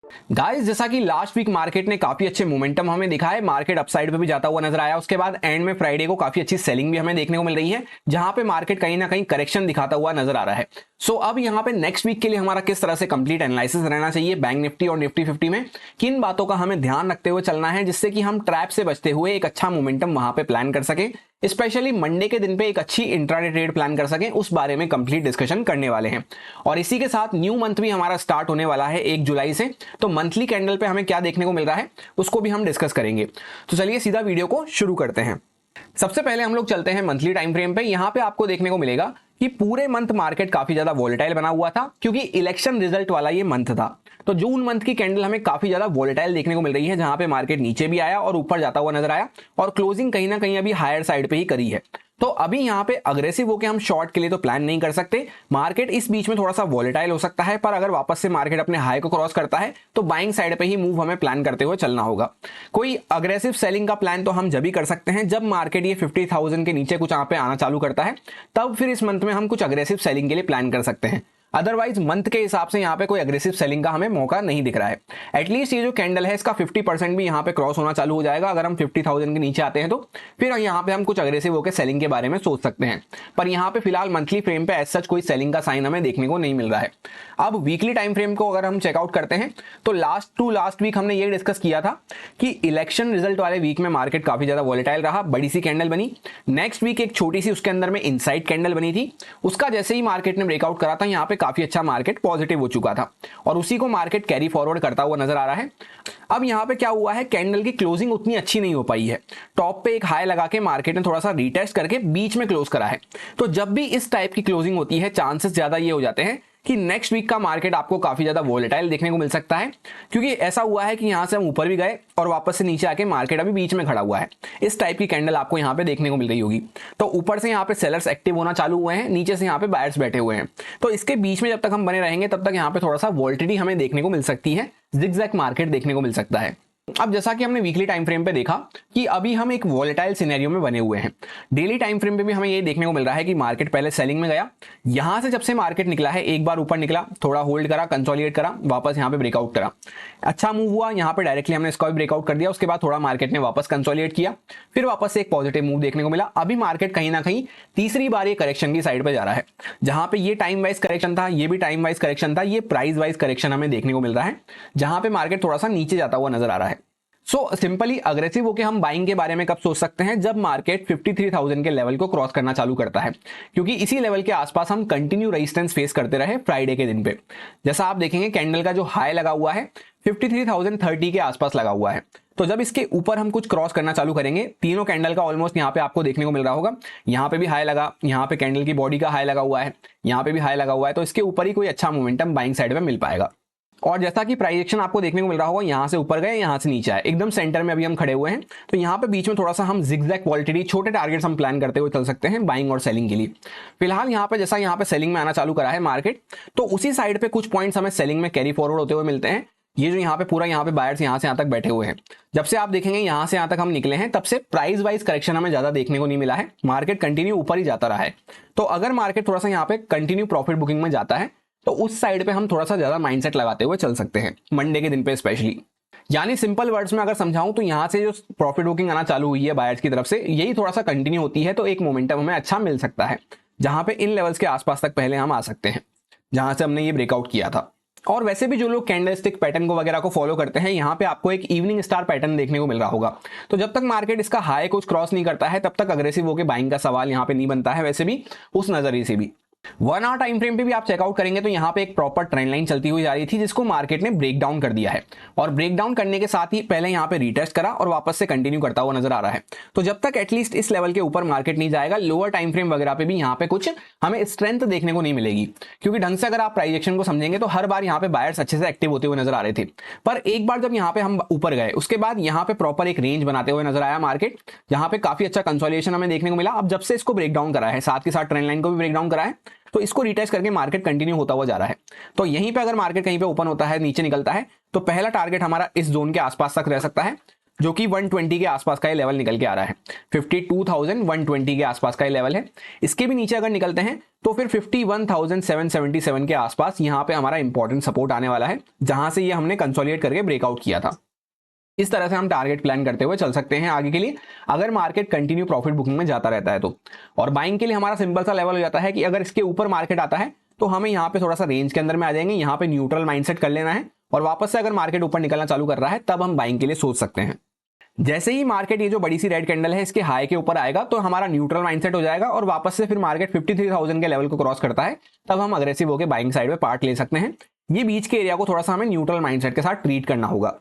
Guys, जैसा कि last week market ने काफी अच्छे मोमेंटम हमें दिखा है, मार्केट अपसाइड पे भी जाता हुआ नजर आया। उसके बाद एंड में फ्राइडे को काफी अच्छी सेलिंग भी हमें देखने को मिल रही है, जहां पे मार्केट कहीं ना कहीं करेक्शन दिखाता हुआ नजर आ रहा है। सो अब यहां पे नेक्स्ट वीक के लिए हमारा किस तरह से कंप्लीट एनालिसिस रहना चाहिए बैंक निफ्टी और निफ्टी 50 में, किन बातों का हमें ध्यान रखते हुए चलना है जिससे कि हम ट्रैप से बचते हुए एक अच्छा मोमेंटम वहां पे प्लान कर सके, स्पेशली मंडे के दिन पे एक अच्छी इंट्राडे ट्रेड प्लान कर सकें, उस बारे में कंप्लीट डिस्कशन करने वाले हैं। और इसी के साथ न्यू मंथ भी हमारा स्टार्ट होने वाला है 1 जुलाई से, तो मंथली कैंडल पे हमें क्या देखने को मिल रहा है उसको भी हम डिस्कस करेंगे। तो चलिए सीधा वीडियो को शुरू करते हैं। सबसे पहले हम लोग चलते हैं मंथली टाइम फ्रेम पे। यहां पे आपको देखने को मिलेगा कि पूरे मंथ मार्केट काफी ज्यादा वोलेटाइल बना हुआ था, क्योंकि इलेक्शन रिजल्ट वाला ये मंथ था। तो जून मंथ की कैंडल हमें काफी ज्यादा वोलेटाइल देखने को मिल रही है, जहां पे मार्केट नीचे भी आया और ऊपर जाता हुआ नजर आया, और क्लोजिंग कहीं ना कहीं अभी हायर साइड पे ही करी है। तो अभी यहां पे अग्रेसिव होकर हम शॉर्ट के लिए तो प्लान नहीं कर सकते। मार्केट इस बीच में थोड़ा सा वोलेटाइल हो सकता है, पर अगर वापस से मार्केट अपने हाई को क्रॉस करता है तो बाइंग साइड पे ही मूव हमें प्लान करते हुए चलना होगा। कोई अग्रेसिव सेलिंग का प्लान तो हम जब ही कर सकते हैं जब मार्केट ये 50,000 के नीचे कुछ यहाँ पे आना चालू करता है, तब फिर इस मंथ में हम कुछ अग्रेसिव सेलिंग के लिए प्लान कर सकते हैं। अदरवाइज मंथ के हिसाब से यहाँ पे कोई अग्रेसिव सेलिंग का हमें मौका नहीं दिख रहा है। एटलीस्ट ये जो कैंडल है इसका 50% भी यहाँ पे क्रॉस होना चालू हो जाएगा। अगर हम 50,000 के नीचे आते हैं तो फिर यहाँ पे हम कुछ अग्रेसिव होकर सेलिंग के बारे में सोच सकते हैं, पर यहाँ पे फिलहाल मंथली फ्रेम पे एज सच कोई सेलिंग का साइन हमें देखने को नहीं मिल रहा है। अब वीकली टाइम फ्रेम को अगर हम चेकआउट करते हैं तो लास्ट वीक हमने ये डिस्कस किया था कि इलेक्शन रिजल्ट वाले वीक में मार्केट काफी ज्यादा वॉलेटाइल रहा, बड़ी सी कैंडल बनी। नेक्स्ट वीक एक छोटी सी उसके अंदर में इनसाइड कैंडल बनी थी, उसका जैसे ही मार्केट ने ब्रेकआउट करा था यहाँ पे काफी अच्छा मार्केट पॉजिटिव हो चुका था, और उसी को मार्केट कैरी फॉरवर्ड करता हुआ नजर आ रहा है। अब यहाँ पे क्या हुआ है, कैंडल की क्लोजिंग उतनी अच्छी नहीं हो पाई है। टॉप पे एक हाई लगा के मार्केट ने थोड़ा सा रीटेस्ट करके बीच में क्लोज करा है। तो जब भी इस टाइप की क्लोजिंग होती है, चांसेस ज्यादा ये हो जाते हैं कि नेक्स्ट वीक का मार्केट आपको काफी ज्यादा वोलेटाइल देखने को मिल सकता है, क्योंकि ऐसा हुआ है कि यहां से हम ऊपर भी गए और वापस से नीचे आके मार्केट अभी बीच में खड़ा हुआ है। इस टाइप की कैंडल आपको यहां पे देखने को मिल रही होगी। तो ऊपर से यहां पे सेलर्स एक्टिव होना चालू हुए हैं, नीचे से यहां पे बायर्स बैठे हुए हैं। तो इसके बीच में जब तक हम बने रहेंगे तब तक यहां पे थोड़ा सा वोल्टिलिटी हमें देखने को मिल सकती है, जिगजैग मार्केट देखने को मिल सकता है। अब जैसा कि हमने वीकली टाइम फ्रेम पे देखा कि अभी हम एक वॉलेटाइल सिनेरियो में बने हुए हैं, डेली टाइम फ्रेम पे भी हमें ये देखने को मिल रहा है कि मार्केट पहले सेलिंग में गया, यहां से जब से मार्केट निकला है एक बार ऊपर निकला, थोड़ा होल्ड करा, कंसोलिडेट करा, वापस यहां पे ब्रेकआउट करा, अच्छा मूव हुआ, यहां पे डायरेक्टली हमने इसका भी ब्रेकआउट कर दिया। उसके बाद थोड़ा मार्केट ने वापस कंसोलिडेट किया, फिर वापस से एक पॉजिटिव मूव देखने को मिला। अभी मार्केट कहीं ना कहीं तीसरी बार ये करेक्शन की साइड पे जा रहा है, जहां पे ये टाइम वाइज करेक्शन था, ये भी टाइम वाइज करेक्शन था, ये प्राइस वाइज करेक्शन हमें देखने को मिल रहा है, जहां पे मार्केट थोड़ा सा नीचे जाता हुआ नजर आ रहा है। सो सिंपली अग्रेसिव होकर हम बाइंग के बारे में कब सोच सकते हैं, जब मार्केट 53,000 के लेवल को क्रॉस करना चालू करता है, क्योंकि इसी लेवल के आसपास हम कंटिन्यू रेजिस्टेंस फेस करते रहे फ्राइडे के दिन पे। जैसा आप देखेंगे कैंडल का जो हाई लगा हुआ है 53,030 के आसपास लगा हुआ है। तो जब इसके ऊपर हम कुछ क्रॉस करना चालू करेंगे, तीनों कैंडल का ऑलमोस्ट यहाँ पे आपको देखने को मिल रहा होगा, यहाँ पे भी हाई लगा, यहाँ पे कैंडल की बॉडी का हाई लगा हुआ है, यहाँ पे भी हाई लगा हुआ है, तो इसके ऊपर ही कोई अच्छा मोमेंटम बाइंग साइड में मिल पाएगा। और जैसा कि प्राइस एक्शन आपको देखने को मिल रहा होगा, यहां से ऊपर गए, यहां से नीचे आए, एकदम सेंटर में अभी हम खड़े हुए हैं। तो यहां पे बीच में थोड़ा सा हम जिगजैग वॉलेटिलिटी, छोटे टारगेट्स हम प्लान करते हुए चल सकते हैं बाइंग और सेलिंग के लिए। फिलहाल यहां पे जैसा यहां पे सेलिंग में आना चालू करा है मार्केट, तो उसी साइड पे कुछ पॉइंट्स हमें सेलिंग में कैरी फॉरवर्ड होते हुए मिलते हैं। ये जो यहाँ पे पूरा यहाँ पे बायर्स यहाँ से यहाँ तक बैठे हुए हैं, जब से आप देखेंगे यहाँ से यहाँ तक हम निकले हैं, तब से प्राइस वाइज करेक्शन हमें ज्यादा देखने को नहीं मिला है, मार्केट कंटिन्यू ऊपर ही जाता रहा है। तो अगर मार्केट थोड़ा सा यहाँ पे कंटिन्यू प्रॉफिट बुकिंग में जाता है तो उस साइड पे हम थोड़ा सा ज्यादा माइंडसेट लगाते हुए चल सकते हैं मंडे के दिन पे स्पेशली। यानी सिंपल वर्ड्स में अगर समझाऊं तो यहां से जो प्रॉफिट बुकिंग आना चालू हुई है बायर्स की तरफ से, यही थोड़ा सा कंटिन्यू होती है तो एक मोमेंटम हमें अच्छा मिल सकता है, जहां पे इन लेवल्स के आसपास तक पहले हम आ सकते हैं, जहां से हमने ये ब्रेकआउट किया था। और वैसे भी जो लोग कैंडलस्टिक पैटर्न को वगैरह को फॉलो करते हैं, यहाँ पे आपको एक इवनिंग स्टार पैटर्न देखने को मिल रहा होगा। तो जब तक मार्केट इसका हाई कुछ क्रॉस नहीं करता है तब तक अग्रेसिव होकर बाइंग का सवाल यहाँ पे नहीं बनता है, वैसे भी उस नजरिए से भी। 1 आवर टाइम फ्रेम पे भी आप चेकआउट करेंगे तो यहाँ पे एक प्रॉपर ट्रेंड लाइन चलती हुई जा रही थी, जिसको मार्केट ने ब्रेक डाउन कर दिया है, और ब्रेक डाउन करने के साथ ही पहले यहाँ पे रीटेस्ट करा और वापस से कंटिन्यू करता हुआ नजर आ रहा है। तो जब तक एटलीस्ट इस लेवल के ऊपर मार्केट नहीं जाएगा, लोअर टाइम फ्रेम वगैरह पे भी यहाँ पे कुछ हमें स्ट्रेंथ देखने को नहीं मिलेगी, क्योंकि ढंग से अगर आप प्राइस एक्शन को समझेंगे तो हर बार यहाँ पे बायर्स अच्छे से एक्टिव होते हुए नजर आ रहे थे। पर एक बार जब यहाँ पे हम ऊपर गए, उसके बाद यहाँ पे प्रॉपर एक रेंज बनाते हुए नजर आया मार्केट, यहाँ पे काफी अच्छा कंसोलिडेशन हमें देखने को मिला। अब जब से इसको ब्रेक डाउन करा है, साथ के साथ ट्रेंड लाइन को भी ब्रेक डाउन करा है, तो इसको रिटेस्ट करके मार्केट कंटिन्यू होता हुआ जा रहा है। तो यहीं पे अगर मार्केट कहीं पे ओपन होता है, नीचे निकलता है, तो पहला टारगेट हमारा इस जोन के आसपास तक रह सकता है। जो कि 120 के आसपास का ये लेवल निकल के आ रहा है। 52,120 के आसपास का ये लेवल है। इसके भी नीचे अगर निकलते हैं तो फिर 51,777 के आसपास यहाँ पे हमारा इंपॉर्टेंट सपोर्ट आने वाला है, जहां से ये हमने कंसोलिडेट करके ब्रेकआउट किया था। इस तरह से हम टारगेट प्लान करते हुए चल सकते हैं आगे के लिए, अगर मार्केट कंटिन्यू प्रॉफिट बुकिंग में जाता रहता है तो। और बाइंग के लिए हमारा सिंपल सा लेवल हो जाता है कि अगर इसके ऊपर मार्केट आता है तो हमें यहाँ पे थोड़ा सा रेंज के अंदर में आ जाएंगे, यहाँ पे न्यूट्रल माइंडसेट कर लेना है, और वापस से अगर मार्केट ऊपर निकलना चालू कर रहा है तब हम बाइंग के लिए सोच सकते हैं। जैसे ही मार्केट ये जो बड़ी सी रेड कैंडल है इसके हाई के ऊपर आएगा तो हमारा न्यूट्रल माइंडसेट हो जाएगा, और वापस से फिर मार्केट 53,000 के लेवल को क्रॉस करता है तब हम अग्रेसिव होकर बाइंग साइड में पार्ट ले सकते हैं। ये बीच के एरिया को थोड़ा सा हमें न्यूट्रल माइंडसेट के साथ ट्रीट करना होगा।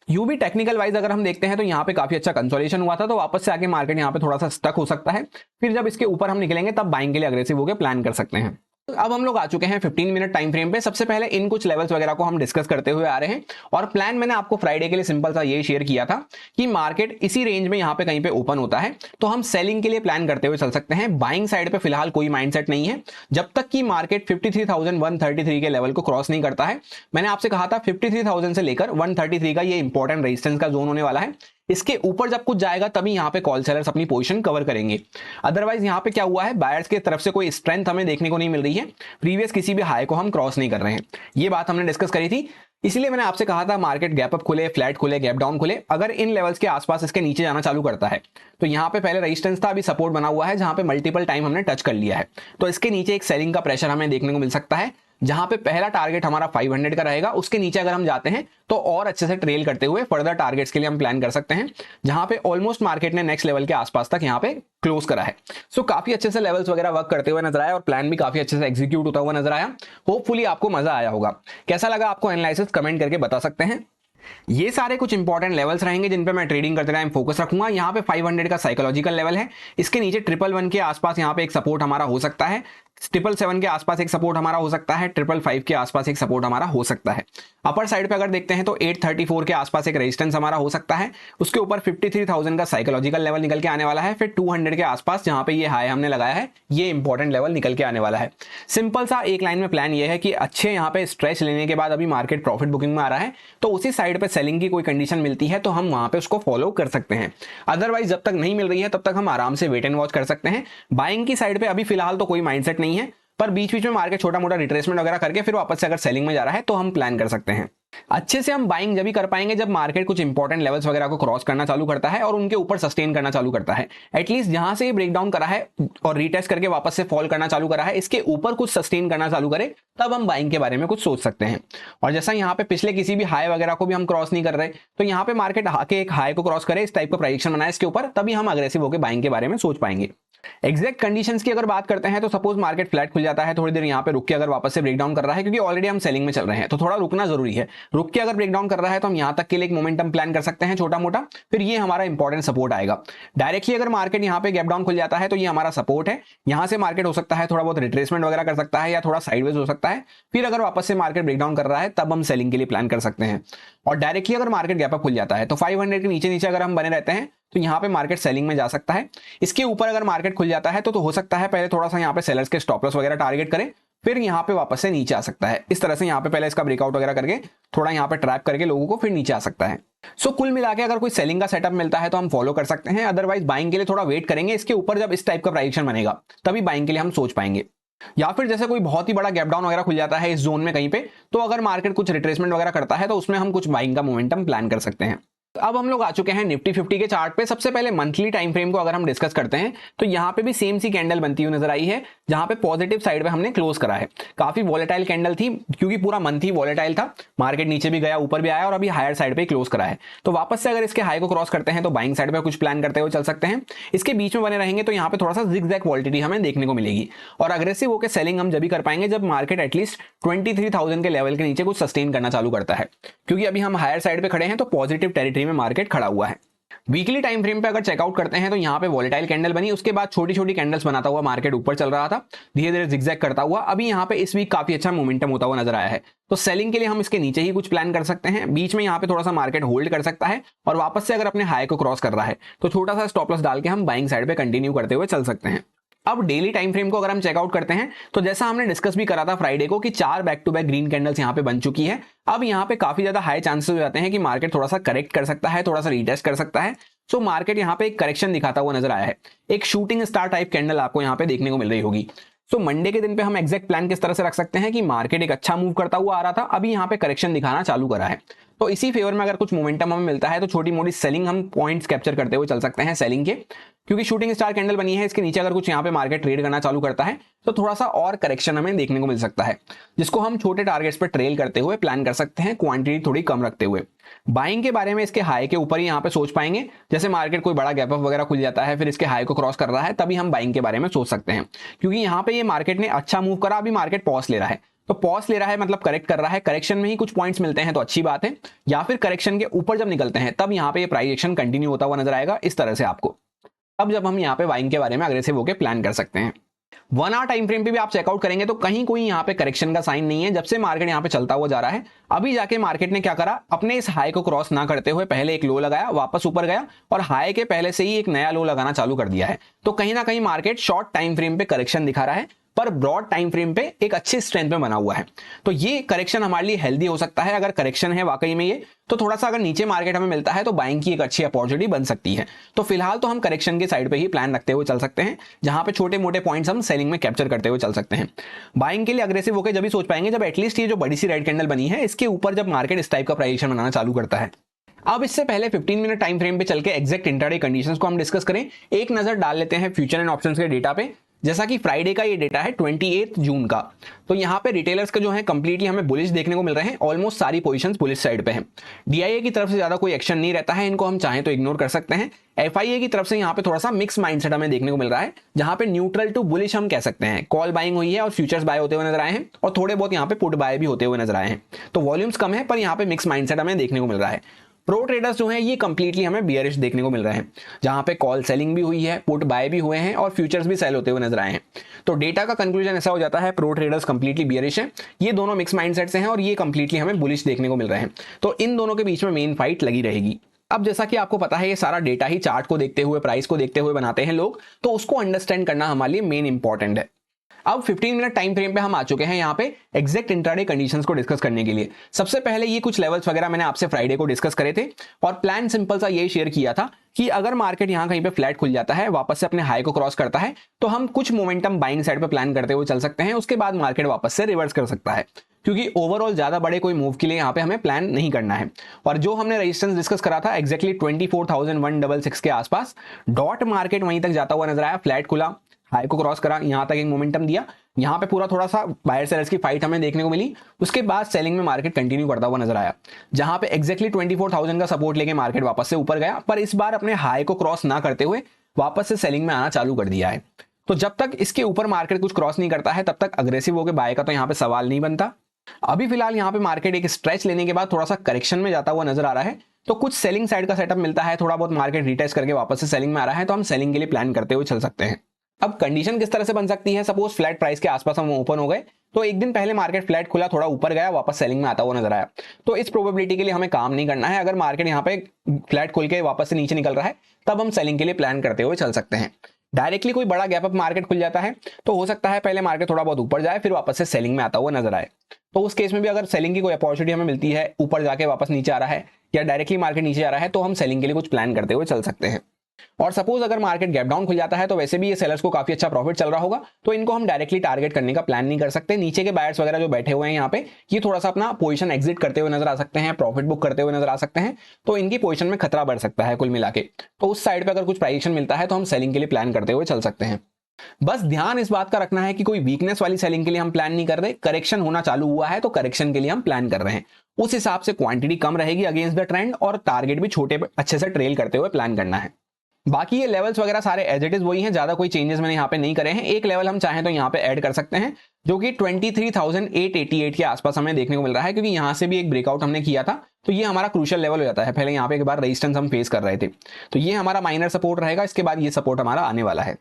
यू भी टेक्निकल वाइज अगर हम देखते हैं तो यहाँ पे काफी अच्छा कंसोलिडेशन हुआ था, तो वापस से आके मार्केट यहाँ पे थोड़ा सा स्टक हो सकता है, फिर जब इसके ऊपर हम निकलेंगे तब बाइंग के लिए अग्रेसिव होकर प्लान कर सकते हैं। अब हम लोग आ चुके हैं 15 मिनट टाइम फ्रेम पे। सबसे पहले इन कुछ लेवल्स वगैरह को हम डिस्कस करते हुए आ रहे हैं, और प्लान मैंने आपको फ्राइडे के लिए सिंपल सा ये शेयर किया था कि मार्केट इसी रेंज में यहाँ पे कहीं पे ओपन होता है तो हम सेलिंग के लिए प्लान करते हुए चल सकते हैं। बाइंग साइड पे फिलहाल कोई माइंडसेट नहीं है जब तक कि मार्केट 53,133 के लेवल को क्रॉस नहीं करता है। मैंने आपसे कहा था 53,000 से लेकर 133 का ये इंपॉर्टेंट रेजिस्टेंस का जोन होने वाला है। इसके ऊपर जब कुछ जाएगा तभी यहाँ पे कॉल सेलर्स अपनी पोजीशन कवर करेंगे। अदरवाइज यहाँ पे क्या हुआ है, बायर्स की तरफ से कोई स्ट्रेंथ हमें देखने को नहीं मिल रही है, प्रीवियस किसी भी हाई को हम क्रॉस नहीं कर रहे हैं। ये बात हमने डिस्कस करी थी, इसलिए मैंने आपसे कहा था मार्केट गैप अप खुले, फ्लैट खुले, गैप डाउन खुले, अगर इन लेवल्स के आसपास इसके नीचे जाना चालू करता है तो यहाँ पे पहले रेजिस्टेंस था, अभी सपोर्ट बना हुआ है जहां पे मल्टीपल टाइम हमने टच कर लिया है, तो इसके नीचे एक सेलिंग का प्रेशर हमें देखने को मिल सकता है, जहां पे पहला टारगेट हमारा 500 का रहेगा। उसके नीचे अगर हम जाते हैं तो और अच्छे से ट्रेल करते हुए फर्दर टारगेट्स के लिए हम प्लान कर सकते हैं, जहां पे ऑलमोस्ट मार्केट ने नेक्स्ट लेवल के आसपास तक यहां पे क्लोज करा है। सो काफी अच्छे से लेवल्स वगैरह वर्क करते हुए नजर आया और प्लान भी काफी अच्छे से एग्जीक्यूट होता हुआ नजर आया। होपफुली आपको मजा आया होगा। कैसा लगा आपको एनालिसिस कमेंट करके बता सकते हैं। ये सारे कुछ इंपॉर्टेंट लेवल्स रहेंगे जिन पे मैं ट्रेडिंग करते टाइम फोकस रखूंगा। यहाँ पे 500 का साइकोलॉजिकल लेवल है, इसके नीचे 111 के आसपास यहाँ पे एक सपोर्ट हमारा हो सकता है, 777 के आसपास एक सपोर्ट हमारा हो सकता है, 555 के आसपास एक सपोर्ट हमारा हो सकता है। अपर साइड पे अगर देखते हैं तो 834 के आसपास एक रेजिस्टेंस हमारा हो सकता है, उसके ऊपर 53,000 का साइकोलॉजिकल लेवल निकल के आने वाला है, फिर 200 के आसपास जहां पे ये हाई हमने लगाया है ये इंपॉर्टेंट लेवल निकल के आने वाला है। सिंपल सा एक लाइन में प्लान ये है कि अच्छे यहाँ पे स्ट्रेच लेने के बाद अभी मार्केट प्रॉफिट बुकिंग में आ रहा है तो उसी साइड पे सेलिंग की कोई कंडीशन मिलती है तो हम वहां पे उसको फॉलो कर सकते हैं। अदरवाइज जब तक नहीं मिल रही है तब तक हम आराम से वेट एंड वॉच कर सकते हैं। बाइंग की साइड पे अभी फिलहाल तो कोई माइंडसेट नहीं है, पर बीच बीच में मार्केट छोटा मोटा रिट्रेसमेंट वगैरह करके फिर वापस से अगर सेलिंग में जा रहा है तो हम प्लान कर सकते हैं। अच्छे से हम बाइंग जब भी कर पाएंगे जब मार्केट कुछ इंपॉर्टेंट लेवल्स वगैरह को क्रॉस करना चालू करता है और उनके ऊपर सस्टेन करना चालू करता है। एटलीस्ट जहां से ये ब्रेकडाउन करा है और रीटेस्ट करके वापस से फॉल करना चालू करा है, इसके ऊपर कुछ सस्टेन करना चालू करे तब हम बाइंग के बारे में कुछ सोच सकते हैं। और जैसा यहाँ पे पिछले किसी भी हाई वगैरह को भी हम क्रॉस नहीं कर रहे, तो यहाँ पे मार्केट आके एक हाई को क्रॉस करे, इस टाइप का प्रेडिक्शन बनाए इसके ऊपर, तभी हम अग्रेसिव होकर बाइंग के बारे में सोच पाएंगे। एग्जैक्ट कंडीशंस की अगर बात करते हैं तो सपोज मार्केट फ्लैट खुल जाता है, थोड़ी देर यहाँ पे रुक के अगर वापस से ब्रेकडाउन कर रहा है, क्योंकि ऑलरेडी हम सेलिंग में चल रहे हैं तो थोड़ा रुकना जरूरी है। रुक के अगर ब्रेकडाउन कर रहा है तो हम यहाँ तक के लिए एक मोमेंटम प्लान कर सकते हैं छोटा मोटा, फिर ये हमारा इंपॉर्टेंट सपोर्ट आएगा। डायरेक्टली अगर मार्केट यहाँ पे गैप डाउन खुल जाता है तो ये हमारा सपोर्ट है, यहाँ से मार्केट हो सकता है थोड़ा बहुत रिट्रेसमेंट वगैरह कर सकता है या थोड़ा साइडवेज हो सकता है, फिर अगर वापस से मार्केट ब्रेकडाउन कर रहा है तब हम सेलिंग के लिए प्लान कर सकते हैं। और डायरेक्टली अगर मार्केट गैप अप खुल जाता है तो 500 के नीचे नीचे अगर हम बने रहते हैं तो यहाँ पे मार्केट सेलिंग में जा सकता है। इसके ऊपर अगर मार्केट खुल जाता है तो हो सकता है पहले थोड़ा सा यहाँ पे सेलर्स के स्टॉप लॉस वगैरह टारगेट करें, फिर यहाँ पे वापस से नीचे आ सकता है। इस तरह से यहाँ पे पहले इसका ब्रेकआउट वगैरह करके थोड़ा यहाँ पे ट्रैप करके लोगों को फिर नीचे आ सकता है। सो कुल मिला के अगर कोई सेलिंग का सेटअप मिलता है तो हम फॉलो कर सकते हैं, अदरवाइज बाइंग के लिए थोड़ा वेट करेंगे। इसके ऊपर जब इस टाइप का प्राइडिक्शन बनेगा तभी बाइंग के लिए हम सोच पाएंगे। या फिर जैसे कोई बहुत ही बड़ा गैप डाउन वगैरह खुल जाता है इस जोन में कहीं पे, तो अगर मार्केट कुछ रिट्रेसमेंट वगैरह करता है तो उसमें हम कुछ बाइंग का मोमेंटम प्लान कर सकते हैं। अब हम लोग आ चुके हैं निफ्टी 50 के चार्ट पे। सबसे पहले मंथली टाइम फ्रेम को अगर हम डिस्कस करते हैं तो यहाँ पे भी सेम सी कैंडल बनती हुई नजर आई है, जहां पे पॉजिटिव साइड पे हमने क्लोज करा है। काफी वॉलेटाइल कैंडल थी क्योंकि पूरा मंथ ही वॉलेटाइल था, मार्केट नीचे भी गया ऊपर भी आया और अभी हायर साइड पे क्लोज करा है। तो वापस से अगर इसके हाई को क्रॉस करते हैं तो बाइंग साइड पे कुछ प्लान करते हुए चल सकते हैं। इसके बीच में बने रहेंगे तो यहाँ पे थोड़ा सा जिगजैग वॉलिटिलिटी हमें देखने को मिलेगी, और अग्रेसिव होकर सेलिंग हम जब भी कर पाएंगे जब मार्केट एटलीस्ट 23,000 के लेवल के नीचे कुछ सस्टेन करना चालू करता है, क्योंकि अभी हम हायर साइड पे खड़े हैं तो पॉजिटिव टेरिटरी में मार्केट खड़ा हुआ है। वीकली टाइम फ्रेम पे अगर चेकआउट करते हैं तो यहाँ पे वॉलेटाइल कैंडल बनी, उसके बाद छोटी छोटी कैंडल्स बनाता हुआ मार्केट ऊपर चल रहा था, धीरे धीरे जिगजैग करता हुआ अभी यहाँ पे इस वीक काफी अच्छा मोमेंटम होता हुआ नजर आया है। तो सेलिंग के लिए हम इसके नीचे ही कुछ प्लान कर सकते हैं। बीच में यहाँ पे थोड़ा सा मार्केट होल्ड कर सकता है और वापस से अगर अपने हाई को क्रॉस कर रहा है तो छोटा सा स्टॉप लॉस डाल के हम बाइंग साइड पे कंटिन्यू करते हुए चल सकते हैं। अब डेली टाइम फ्रेम को अगर हम चेकआउट करते हैं तो जैसा हमने डिस्कस भी करा था फ्राइडे को कि 4 back to back green candles यहाँ पे बन चुकी है। अब यहाँ पे काफी ज्यादा हाई चांसेस हो जाते हैं कि मार्केट थोड़ा सा करेक्ट कर सकता है, थोड़ा सा रीटेस्ट कर सकता है। सो मार्केट यहाँ पे एक करेक्शन दिखाता हुआ नजर आया है, एक शूटिंग स्टार टाइप कैंडल आपको यहाँ पे देखने को मिल रही होगी। सो मंडे के दिन पे हम एग्जैक्ट प्लान किस तरह से रख सकते हैं कि मार्केट एक अच्छा मूव करता हुआ आ रहा था, अभी यहाँ पे करेक्शन दिखाना चालू करा है, तो इसी फेवर में अगर कुछ मोमेंटम हमें मिलता है तो छोटी मोटी सेलिंग हम पॉइंट्स कैप्चर करते हुए चल सकते हैं सेलिंग के, क्योंकि शूटिंग स्टार कैंडल बनी है, इसके नीचे अगर कुछ यहाँ पे मार्केट ट्रेड करना चालू करता है तो थोड़ा सा और करेक्शन हमें देखने को मिल सकता है, जिसको हम छोटे टारगेट्स पर ट्रेल करते हुए प्लान कर सकते हैं, क्वांटिटी थोड़ी कम रखते हुए। बाइंग के बारे में इसके हाई के ऊपर ही यहाँ पे सोच पाएंगे, जैसे मार्केट कोई बड़ा गैप अप वगैरह खुल जाता है फिर इसके हाई को क्रॉस कर रहा है, तभी हम बाइंग के बारे में सोच सकते हैं, क्योंकि यहाँ पे ये मार्केट ने अच्छा मूव करा, अभी मार्केट पॉज ले रहा है, तो पॉज ले रहा है मतलब करेक्ट कर रहा है, करेक्शन में ही कुछ पॉइंट्स मिलते हैं तो अच्छी बात है, या फिर करेक्शन के ऊपर जब निकलते हैं तब यहाँ पे ये प्राइस एक्शन कंटिन्यू होता हुआ नजर आएगा इस तरह से आपको। अब जब हम यहाँ पे बाइंग के बारे में अग्रेसिव होकर प्लान कर सकते हैं। 1 आवर टाइम फ्रेम पे भी आप चेकआउट करेंगे तो कहीं कोई यहाँ पे करेक्शन का साइन नहीं है, जब से मार्केट यहाँ पे चलता हुआ जा रहा है, अभी जाके मार्केट ने क्या करा, अपने इस हाई को क्रॉस ना करते हुए पहले एक लो लगाया, वापस ऊपर गया और हाई के पहले से ही एक नया लो लगाना चालू कर दिया है। तो कहीं ना कहीं मार्केट शॉर्ट टाइम फ्रेम पे करेक्शन दिखा रहा है, पर ब्रॉड टाइम फ्रेम पे एक अच्छे स्ट्रेंथ में बना हुआ है, तो ये करेक्शन हमारे लिए हेल्दी हो सकता है। अगर करेक्शन है वाकई में ये, तो थोड़ा सा अगर नीचे मार्केट हमें मिलता है तो बाइंग की एक अच्छी अपॉर्चुनिटी बन सकती है। तो फिलहाल तो हम करेक्शन के साइड पे ही प्लान रखते हुए चल सकते हैं, जहां पे छोटे मोटे पॉइंट्स हम सेलिंग में कैप्चर करते हुए चल सकते हैं। बाइंग के लिए अग्रेसिव होकर जब भी सोच पाएंगे जब एटलीस्ट ये जो बड़ी सी रेड कैंडल बनी है इसके ऊपर जब मार्केट इस टाइप का प्राइस एक्शन बनाना चालू करता है। अब इससे पहले 15 मिनट टाइम फ्रेम पे चल के एग्जैक्ट इंट्राडे कंडीशंस को हम डिस्कस करें, एक नजर डाल लेते हैं फ्यूचर एंड ऑप्शंस के डेटा पे। जैसा कि फ्राइडे का ये डेटा है 28 जून का, तो यहाँ पे रिटेलर्स के जो है कंप्लीटली हमें बुलिश देखने को मिल रहे हैं, ऑलमोस्ट सारी पोजीशंस बुलिश साइड पे हैं। डीआईए की तरफ से ज्यादा कोई एक्शन नहीं रहता है, इनको हम चाहें तो इग्नोर कर सकते हैं। एफआईए की तरफ से यहाँ पे थोड़ा सा मिक्स माइंडसेट हमें देखने को मिल रहा है, जहां पे न्यूट्रल टू बुलिश हम कह सकते हैं, कॉल बाइंग हुई है और फ्यूचर्स बाय होते हुए नजर आए हैं, और थोड़े बहुत यहाँ पे पुट बाय भी होते हुए नजर आए हैं। तो वॉल्यूम्स कम है पर यहाँ पे मिक्स माइंडसेट हमें देखने को मिल रहा है। प्रो ट्रेडर्स जो हैं ये कंप्लीटली हमें बियरिश देखने को मिल रहे हैं, जहां पे कॉल सेलिंग भी हुई है, पुट बाय भी हुए हैं और फ्यूचर्स भी सेल होते हुए नजर आए हैं। तो डेटा का कंक्लूजन ऐसा हो जाता है प्रो ट्रेडर्स कंप्लीटली बियरिश है, ये दोनों मिक्स माइंडसेट से हैं और ये कंप्लीटली हमें बुलिश देखने को मिल रहे हैं। तो इन दोनों के बीच में मेन फाइट लगी रहेगी। अब जैसा कि आपको पता है ये सारा डेटा ही चार्ट को देखते हुए, प्राइस को देखते हुए बनाते हैं लोग, तो उसको अंडरस्टैंड करना हमारे लिए मेन इंपॉर्टेंट है। अब 15 मिनट टाइम फ्रेम पे हम आ चुके हैं यहाँ पे एग्जैक्ट इंट्राडे कंडीशंस को डिस्कस करने के लिए। सबसे पहले ये कुछ लेवल्स वगैरह मैंने आपसे फ्राइडे को डिस्कस करे थे और प्लान सिंपल सा ये शेयर किया था कि अगर मार्केट यहाँ कहीं पे फ्लैट खुल जाता है, वापस से अपने हाई को क्रॉस करता है, तो हम कुछ मोमेंटम बाइंग साइड पे प्लान करते हुए चल सकते हैं, उसके बाद मार्केट वापस से रिवर्स कर सकता है, क्योंकि ओवरऑल ज्यादा बड़े कोई मूव के लिए यहाँ पे हमें प्लान नहीं करना है। और जो हमने रेजिस्टेंस डिस्कस करा था एग्जैक्टली 24,166 के आसपास, डॉट मार्केट वहीं तक जाता हुआ नजर आया, फ्लैट खुला, हाई को क्रॉस करा, यहां तक एक मोमेंटम दिया, यहां पे पूरा थोड़ा सा बायर सेलर्स की फाइट हमें देखने को मिली, उसके बाद सेलिंग में मार्केट कंटिन्यू करता हुआ नजर आया, जहां पे एग्जैक्टली 24,000 का सपोर्ट लेके मार्केट वापस से ऊपर गया, पर इस बार अपने हाई को क्रॉस ना करते हुए वापस से सेलिंग में आना चालू कर दिया है। तो जब तक इसके ऊपर मार्केट कुछ क्रॉस नहीं करता है तब तक अग्रेसिव होकर बाय का तो यहाँ पे सवाल नहीं बनता। अभी फिलहाल यहाँ पे मार्केट एक स्ट्रेच लेने के बाद थोड़ा सा करेक्शन में जाता हुआ नजर आ रहा है, तो कुछ सेलिंग साइड का सेटअप मिलता है, थोड़ा बहुत मार्केट रिटेस्ट करके वापस से सेलिंग में आ रहा है, तो हम सेलिंग के लिए प्लान करते हुए चल सकते हैं। अब कंडीशन किस तरह से बन सकती है, सपोज फ्लैट प्राइस के आसपास हम ओपन हो गए, तो एक दिन पहले मार्केट फ्लैट खुला, थोड़ा ऊपर गया, वापस सेलिंग में आता हुआ नजर आया, तो इस प्रोबेबिलिटी के लिए हमें काम नहीं करना है। अगर मार्केट यहाँ पे फ्लैट खुल के वापस से नीचे निकल रहा है तब हम सेलिंग के लिए प्लान करते हुए चल सकते हैं। डायरेक्टली कोई बड़ा गैप अप मार्केट खुल जाता है तो हो सकता है पहले मार्केट थोड़ा बहुत ऊपर जाए फिर वापस से सेलिंग में आता हुआ नजर आए, तो उस केस में भी अगर सेलिंग की कोई अपॉर्चुनिटी हमें मिलती है, ऊपर जाके वापस नीचे आ रहा है या डायरेक्टली मार्केट नीचे आ रहा है, तो हम सेलिंग के लिए कुछ प्लान करते हुए चल सकते हैं। और सपोज अगर मार्केट गैप डाउन खुल जाता है तो वैसे भी ये सेलर्स को काफी अच्छा प्रॉफिट चल रहा होगा, तो इनको हम डायरेक्टली टारगेट करने का प्लान नहीं कर सकते। नीचे के बायर्स वगैरह जो बैठे हुए हैं यहाँ पे, ये थोड़ा सा अपना पोजीशन एग्जिट करते हुए नजर आ सकते हैं, प्रॉफिट बुक करते हुए नजर आ सकते हैं, तो इनकी पोजीशन में खतरा बढ़ सकता है कुल मिला के। तो उस साइड पे अगर कुछ प्राइस एक्शन मिलता है तो हम सेलिंग के लिए प्लान करते हुए चल सकते हैं। बस ध्यान इस बात का रखना है कि कोई वीकनेस वाली सेलिंग के लिए हम प्लान नहीं कर रहे, करेक्शन होना चालू हुआ है तो करेक्शन के लिए हम प्लान कर रहे हैं, उस हिसाब से क्वांटिटी कम रहेगी अगेंस्ट द ट्रेंड और टारगेट भी छोटे अच्छे से ट्रेल करते हुए प्लान करना है। बाकी ये लेवल्स वगैरह सारे एज इट इज वही हैं, ज्यादा कोई चेंजेस मैंने यहाँ पे नहीं करे हैं। एक लेवल हम चाहें तो यहाँ पे ऐड कर सकते हैं जो कि 23,888 के आसपास हमें देखने को मिल रहा है, क्योंकि यहाँ से भी एक ब्रेकआउट हमने किया था, तो ये हमारा क्रूशियल लेवल हो जाता है। पहले यहाँ पे एक बार रेजिस्टेंस हम फेस कर रहे थे, तो ये हमारा माइनर सपोर्ट रहेगा, इसके बाद ये सपोर्ट हमारा आने वाला है।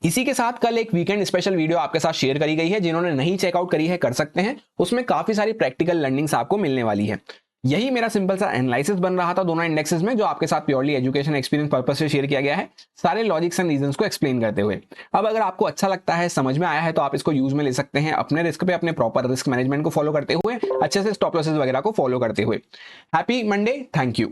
इसी के साथ कल एक वीकेंड स्पेशल वीडियो आपके साथ शेयर करी गई है, जिन्होंने नहीं चेकआउट करी है कर सकते हैं, उसमें काफी सारी प्रैक्टिकल लर्निंग्स आपको मिलने वाली है। यही मेरा सिंपल सा एनालिसिस बन रहा था दोनों इंडेक्सेस में, जो आपके साथ प्योरली एजुकेशन एक्सपीरियंस पर्पस से शेयर किया गया है, सारे लॉजिक्स एंड रीजंस को एक्सप्लेन करते हुए। अब अगर आपको अच्छा लगता है, समझ में आया है, तो आप इसको यूज में ले सकते हैं अपने रिस्क पे, अपने प्रॉपर रिस्क मैनेजमेंट को फॉलो करते हुए, अच्छे से स्टॉप लॉसेस वगैरह को फॉलो करते हुए। Happy Monday, thank you.